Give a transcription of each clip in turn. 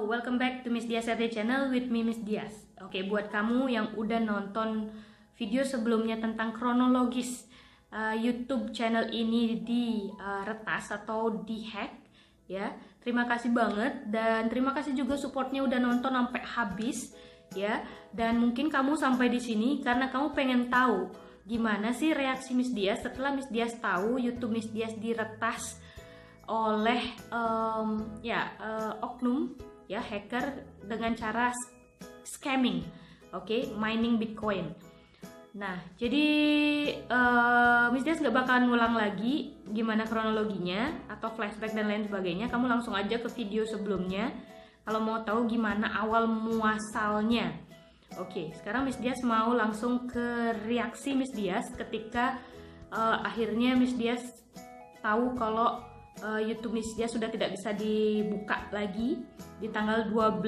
welcome back to Miss Dias RD Channel with me, Miss Dias. Oke, buat kamu yang udah nonton video sebelumnya tentang kronologis YouTube channel ini di retas atau di hack, ya, terima kasih banget. Dan terima kasih juga supportnya udah nonton sampai habis, ya. Dan mungkin kamu sampai di sini karena kamu pengen tahu gimana sih reaksi Miss Dias setelah Miss Dias tahu YouTube Miss Dias diretas oleh oknum, ya, hacker dengan cara scamming, mining Bitcoin. Nah, jadi Miss Dias nggak bakalan ngulang lagi gimana kronologinya atau flashback dan lain sebagainya. Kamu langsung aja ke video sebelumnya kalau mau tahu gimana awal muasalnya. Oke, sekarang Miss Dias mau langsung ke reaksi Miss Dias ketika akhirnya Miss Dias tahu kalau YouTube Miss Dias sudah tidak bisa dibuka lagi di tanggal 12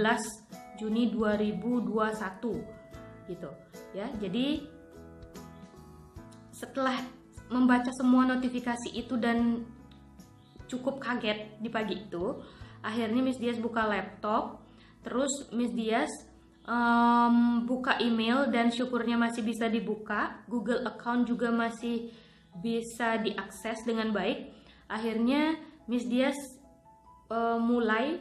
Juni 2021 gitu ya. Jadi setelah membaca semua notifikasi itu dan cukup kaget di pagi itu, akhirnya Miss Dias buka laptop, terus Miss Dias buka email dan syukurnya masih bisa dibuka. Google account juga masih bisa diakses dengan baik. Akhirnya Miss Dias mulai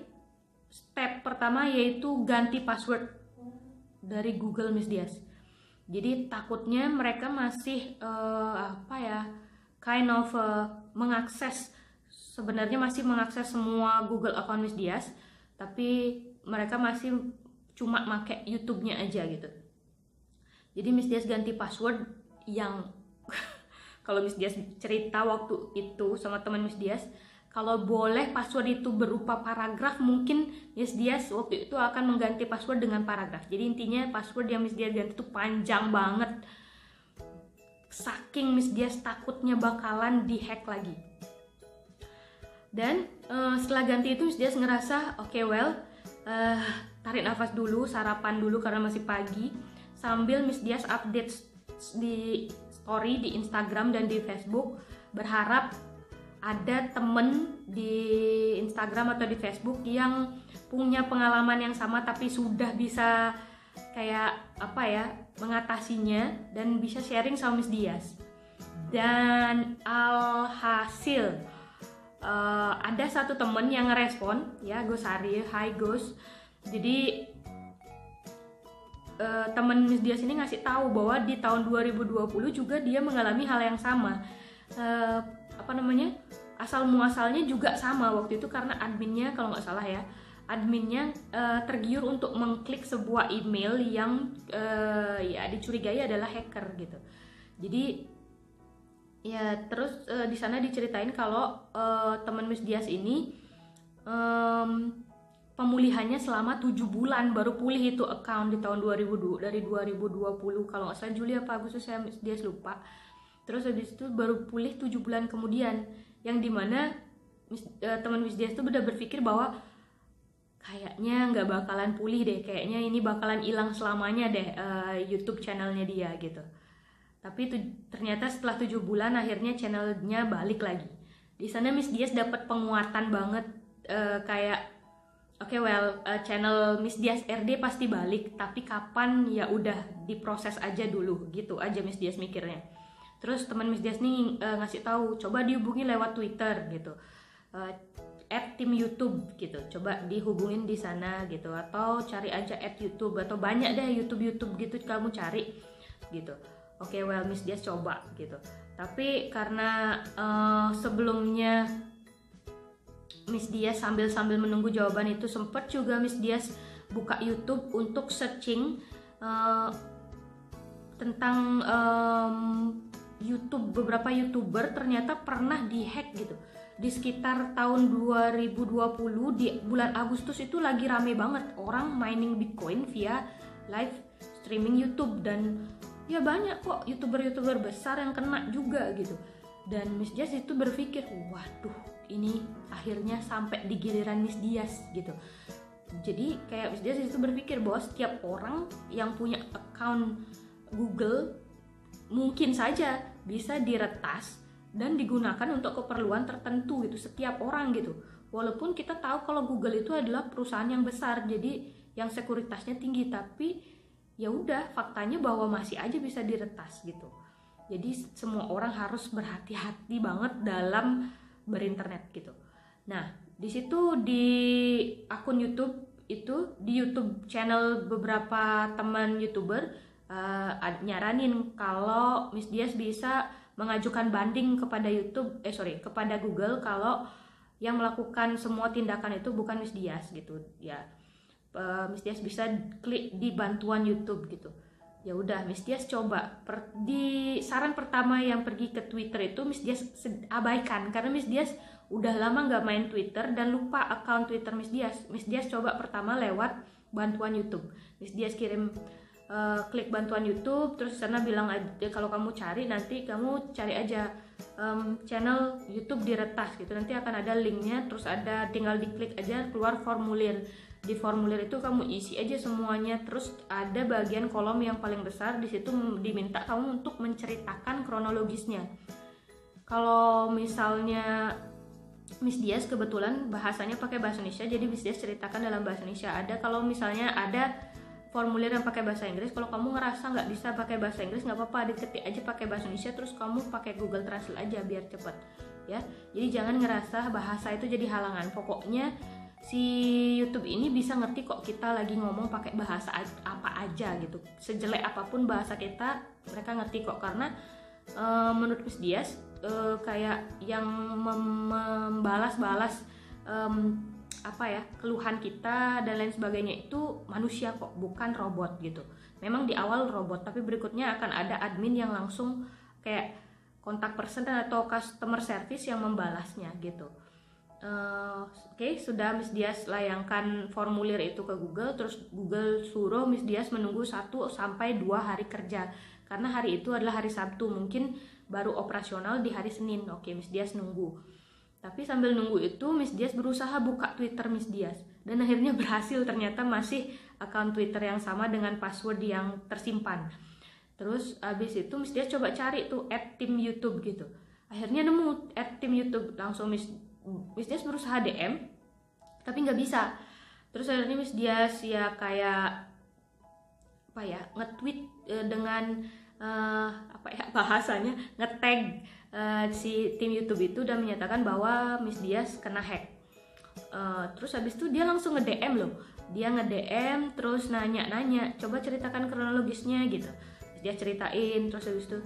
step pertama, yaitu ganti password dari Google Miss Dias. Jadi takutnya mereka masih mengakses, sebenarnya masih mengakses semua Google account Miss Dias, tapi mereka masih cuma pakai YouTube-nya aja gitu. Jadi Miss Dias ganti password yang kalau Miss Dias cerita waktu itu sama teman Miss Dias, kalau boleh password itu berupa paragraf, mungkin Miss Dias waktu itu akan mengganti password dengan paragraf. Jadi intinya password yang Miss Dias ganti itu panjang banget, saking Miss Dias takutnya bakalan dihack lagi. Dan setelah ganti itu Miss Dias ngerasa tarik nafas dulu, sarapan dulu karena masih pagi, sambil Miss Dias update di story di Instagram dan di Facebook, berharap ada temen di Instagram atau di Facebook yang punya pengalaman yang sama tapi sudah bisa mengatasinya dan bisa sharing sama Miss Dias. Dan alhasil ada satu temen yang ngerespon, ya, Gosari, hi Gos. Jadi temen Miss Dias ini ngasih tahu bahwa di tahun 2020 juga dia mengalami hal yang sama. Asal muasalnya juga sama waktu itu karena adminnya, kalau nggak salah ya, adminnya tergiur untuk mengklik sebuah email yang dicurigai adalah hacker gitu. Jadi ya terus di sana diceritain kalau teman Miss Dias ini pemulihannya selama 7 bulan baru pulih itu account di tahun 2020, dari 2020 kalau nggak salah Juli apa Agustus, saya Miss Dias lupa. Terus habis itu baru pulih 7 bulan kemudian, yang dimana teman Miss Dias itu udah berpikir bahwa kayaknya nggak bakalan pulih deh, kayaknya ini bakalan hilang selamanya deh YouTube channelnya dia gitu. Tapi itu ternyata setelah 7 bulan akhirnya channelnya balik lagi. Di sana Miss Dias dapat penguatan banget, channel Miss Dias RD pasti balik, tapi kapan ya udah diproses aja dulu gitu aja Miss Dias mikirnya. Terus teman Miss Dias nih ngasih tahu, coba dihubungi lewat Twitter gitu, @tim YouTube gitu, coba dihubungin di sana gitu, atau cari aja @YouTube, atau banyak deh YouTube gitu kamu cari gitu. Miss Dias coba gitu. Tapi karena sebelumnya Miss Dias sambil menunggu jawaban itu, sempat juga Miss Dias buka YouTube untuk searching tentang YouTube, beberapa YouTuber ternyata pernah dihack gitu. Di sekitar tahun 2020 di bulan Agustus itu lagi rame banget orang mining Bitcoin via live streaming YouTube, dan ya banyak kok YouTuber besar yang kena juga gitu. Dan Miss Dias itu berpikir, waduh, ini akhirnya sampai di giliran Miss Dias gitu. Jadi kayak Miss Dias itu berpikir bahwa setiap orang yang punya account Google mungkin saja bisa diretas dan digunakan untuk keperluan tertentu gitu, setiap orang gitu. Walaupun kita tahu kalau Google itu adalah perusahaan yang besar, jadi yang sekuritasnya tinggi, tapi ya udah faktanya bahwa masih aja bisa diretas gitu. Jadi semua orang harus berhati-hati banget dalam berinternet gitu. Nah, di situ di akun YouTube itu, di YouTube channel beberapa teman YouTuber nyaranin kalau Miss Dias bisa mengajukan banding kepada kepada Google kalau yang melakukan semua tindakan itu bukan Miss Dias gitu ya. Miss Dias bisa klik di bantuan YouTube gitu. Ya udah, Miss Dias coba di saran pertama yang pergi ke Twitter itu Miss Dias abaikan karena Miss Dias udah lama nggak main Twitter dan lupa account Twitter Miss Dias. Miss Dias coba pertama lewat bantuan YouTube. Miss Dias kirim klik bantuan YouTube, terus sana bilang aja kalau kamu cari, nanti kamu cari aja channel YouTube diretas gitu, nanti akan ada linknya, terus ada tinggal diklik aja keluar formulir. Di formulir itu kamu isi aja semuanya, terus ada bagian kolom yang paling besar, di situ diminta kamu untuk menceritakan kronologisnya. Kalau misalnya Miss Dias kebetulan bahasanya pakai bahasa Indonesia, jadi Miss Dias ceritakan dalam bahasa Indonesia. Ada kalau misalnya ada formulir yang pakai bahasa Inggris, kalau kamu ngerasa nggak bisa pakai bahasa Inggris nggak apa-apa, diketik aja pakai bahasa Indonesia, terus kamu pakai Google Translate aja biar cepet ya. Jadi jangan ngerasa bahasa itu jadi halangan. Pokoknya si YouTube ini bisa ngerti kok kita lagi ngomong pakai bahasa apa aja gitu. Sejelek apapun bahasa kita, mereka ngerti kok, karena menurut Miss Dias kayak yang membalas-balas keluhan kita dan lain sebagainya itu manusia kok, bukan robot gitu. Memang di awal robot, tapi berikutnya akan ada admin yang langsung kayak kontak person atau customer service yang membalasnya gitu. Oke, sudah Miss Dias layangkan formulir itu ke Google, terus Google suruh Miss Dias menunggu 1 sampai 2 hari kerja karena hari itu adalah hari Sabtu, mungkin baru operasional di hari Senin. Oke, Miss Dias nunggu. Tapi sambil nunggu itu Miss Dias berusaha buka Twitter Miss Dias dan akhirnya berhasil, ternyata masih akun Twitter yang sama dengan password yang tersimpan. Terus abis itu Miss Dias coba cari tuh @tim_youtube gitu. Akhirnya nemu @tim_youtube, langsung Miss Dias berusaha DM tapi nggak bisa. Terus akhirnya Miss Dias ya kayak nge-tweet dengan bahasanya nge-tag si tim YouTube itu dan menyatakan bahwa Miss Dias kena hack. Terus habis itu dia langsung nge-DM loh. Dia nge-DM terus nanya-nanya, coba ceritakan kronologisnya gitu. Dia ceritain, terus habis itu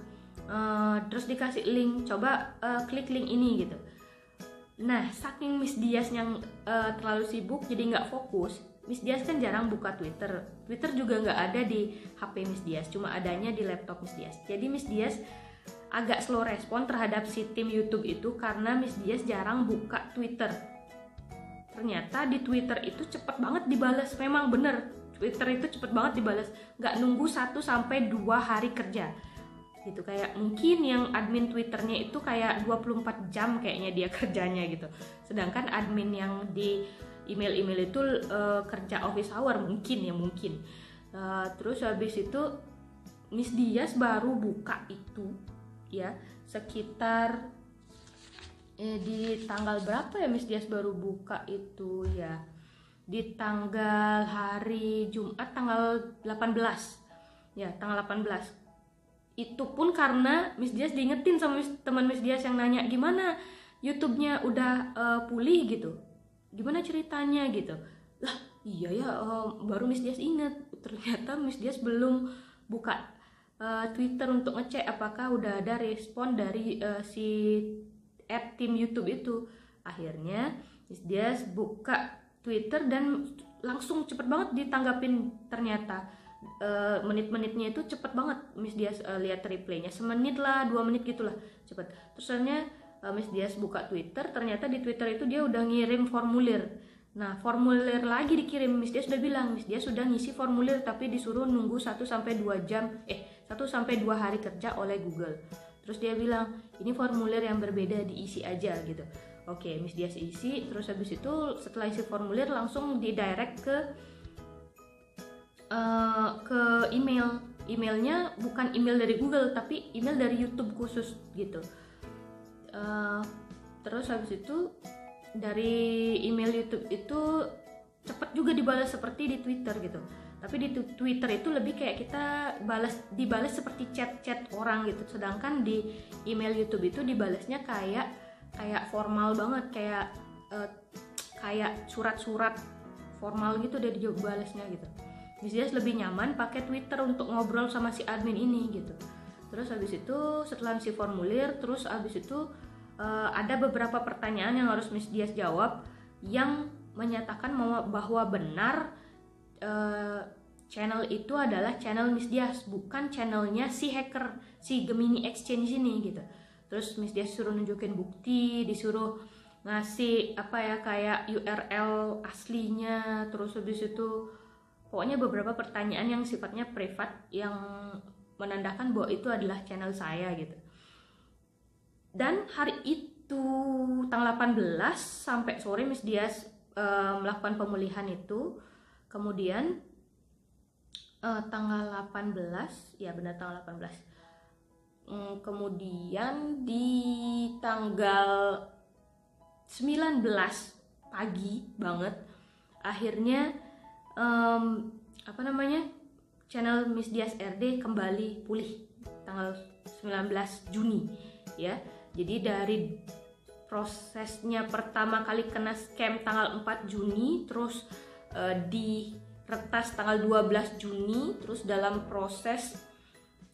terus dikasih link, coba klik link ini gitu. Nah, saking Miss Dias yang terlalu sibuk jadi nggak fokus. Miss Dias kan jarang buka Twitter. Twitter juga nggak ada di HP Miss Dias, cuma adanya di laptop Miss Dias. Jadi Miss Dias agak slow respon terhadap si tim YouTube itu karena Miss Dias jarang buka Twitter. Ternyata di Twitter itu cepet banget dibalas. Memang bener, Twitter itu cepet banget dibalas. Nggak nunggu 1 sampai 2 hari kerja gitu. Kayak mungkin yang admin Twitternya itu kayak 24 jam kayaknya dia kerjanya gitu. Sedangkan admin yang di email-email itu kerja office hour mungkin. Terus habis itu Miss Dias baru buka itu ya sekitar di tanggal berapa ya Miss Dias baru buka itu ya, di tanggal hari Jumat tanggal 18 ya, tanggal 18. Itu pun karena Miss Dias diingetin sama teman Miss Dias yang nanya gimana YouTube-nya udah pulih gitu, gimana ceritanya gitu. Lah iya ya, baru Miss Dias inget ternyata Miss Dias belum buka Twitter untuk ngecek apakah udah ada respon dari si tim YouTube itu. Akhirnya Miss Dias buka Twitter dan langsung cepet banget ditanggapin. Ternyata menit-menitnya itu cepet banget. Miss Dias lihat replaynya semenit lah, 2 menit gitulah, cepet. Terus akhirnya Miss Dias buka Twitter, ternyata di Twitter itu dia udah ngirim formulir. Nah, formulir lagi dikirim. Miss Dias udah bilang, Miss Dias sudah ngisi formulir tapi disuruh nunggu 1 sampai 2 jam 1 sampai 2 hari kerja oleh Google. Terus dia bilang, ini formulir yang berbeda, diisi aja gitu. Oke, Miss Dias isi, terus habis itu setelah isi formulir langsung didirect ke email. Emailnya bukan email dari Google tapi email dari YouTube khusus gitu. Terus habis itu dari email YouTube itu cepat juga dibalas seperti di Twitter gitu. Tapi di Twitter itu lebih kayak kita dibalas seperti chat-chat orang gitu. Sedangkan di email YouTube itu dibalasnya kayak formal banget, kayak surat-surat formal gitu udah dibalasnya gitu. Miss Dias lebih nyaman pakai Twitter untuk ngobrol sama si admin ini gitu. Terus habis itu setelah si formulir, terus habis itu ada beberapa pertanyaan yang harus Miss Dias jawab yang menyatakan bahwa benar channel itu adalah channel Miss Dias, bukan channelnya si hacker, si Gemini Exchange ini gitu. Terus Miss Dias suruh nunjukin bukti, disuruh ngasih kayak URL aslinya, terus habis itu pokoknya beberapa pertanyaan yang sifatnya privat yang menandakan bahwa itu adalah channel saya gitu. Dan hari itu tanggal 18 sampai sore Miss Dias melakukan pemulihan itu. Kemudian tanggal 18, ya benar tanggal 18. Kemudian di tanggal 19 pagi banget akhirnya channel Miss Dias RD kembali pulih tanggal 19 Juni ya. Jadi dari prosesnya pertama kali kena scam tanggal 4 Juni, terus diretas tanggal 12 Juni, terus dalam proses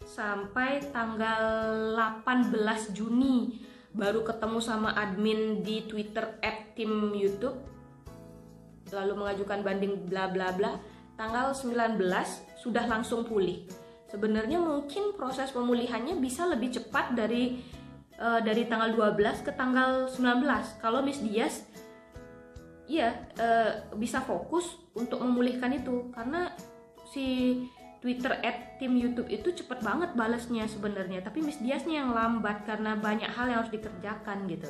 sampai tanggal 18 Juni baru ketemu sama admin di Twitter @tim_youtube, lalu mengajukan banding bla bla bla. Tanggal 19 sudah langsung pulih. Sebenarnya mungkin proses pemulihannya bisa lebih cepat dari tanggal 12 ke tanggal 19 kalau Miss Dias bisa fokus untuk memulihkan itu, karena si Twitter @tim_youtube itu cepet banget balasnya sebenarnya, tapi Miss Diasnya yang lambat karena banyak hal yang harus dikerjakan gitu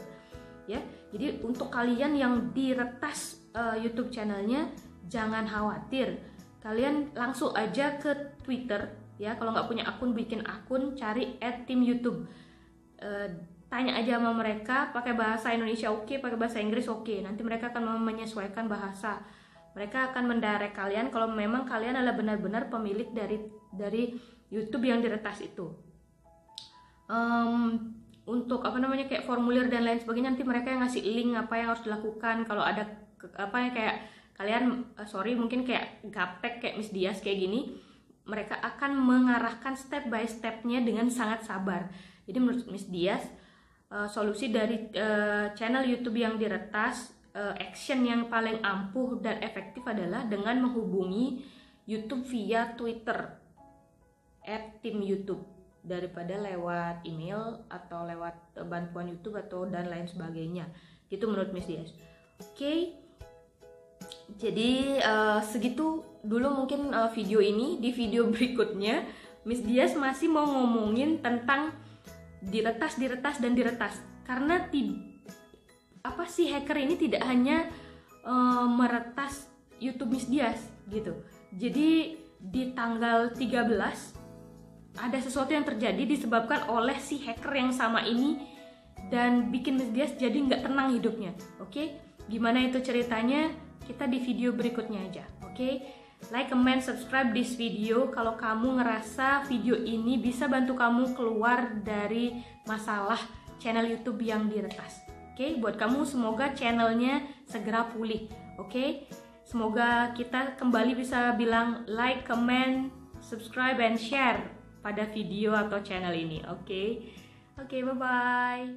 ya. Jadi untuk kalian yang diretas YouTube channelnya jangan khawatir, kalian langsung aja ke Twitter ya. Kalau nggak punya akun, bikin akun, cari @tim_youtube. Tanya aja sama mereka pakai bahasa Indonesia oke, pakai bahasa Inggris oke. Nanti mereka akan menyesuaikan bahasa. Mereka akan mendirect kalian kalau memang kalian adalah benar-benar pemilik dari YouTube yang diretas itu. Untuk kayak formulir dan lain sebagainya, nanti mereka yang ngasih link apa yang harus dilakukan. Kalau ada kayak kalian mungkin kayak gaptek kayak Miss Dias kayak gini, mereka akan mengarahkan step by stepnya dengan sangat sabar. Jadi menurut Miss Dias, solusi dari channel YouTube yang diretas, action yang paling ampuh dan efektif adalah dengan menghubungi YouTube via Twitter @tim_youtube daripada lewat email atau lewat bantuan YouTube atau dan lain sebagainya. Gitu menurut Miss Dias. Oke. Jadi segitu dulu mungkin video ini. Di video berikutnya Miss Dias masih mau ngomongin tentang diretas karena si hacker ini tidak hanya meretas YouTube Miss Dias gitu. Jadi di tanggal 13 ada sesuatu yang terjadi disebabkan oleh si hacker yang sama ini dan bikin Miss Dias jadi nggak tenang hidupnya. Oke, gimana itu ceritanya? Kita di video berikutnya aja. Oke, like, comment, subscribe this video kalau kamu ngerasa video ini bisa bantu kamu keluar dari masalah channel YouTube yang diretas. Oke, buat kamu semoga channelnya segera pulih. Oke, semoga kita kembali bisa bilang like, comment, subscribe, and share pada video atau channel ini. Oke, bye bye.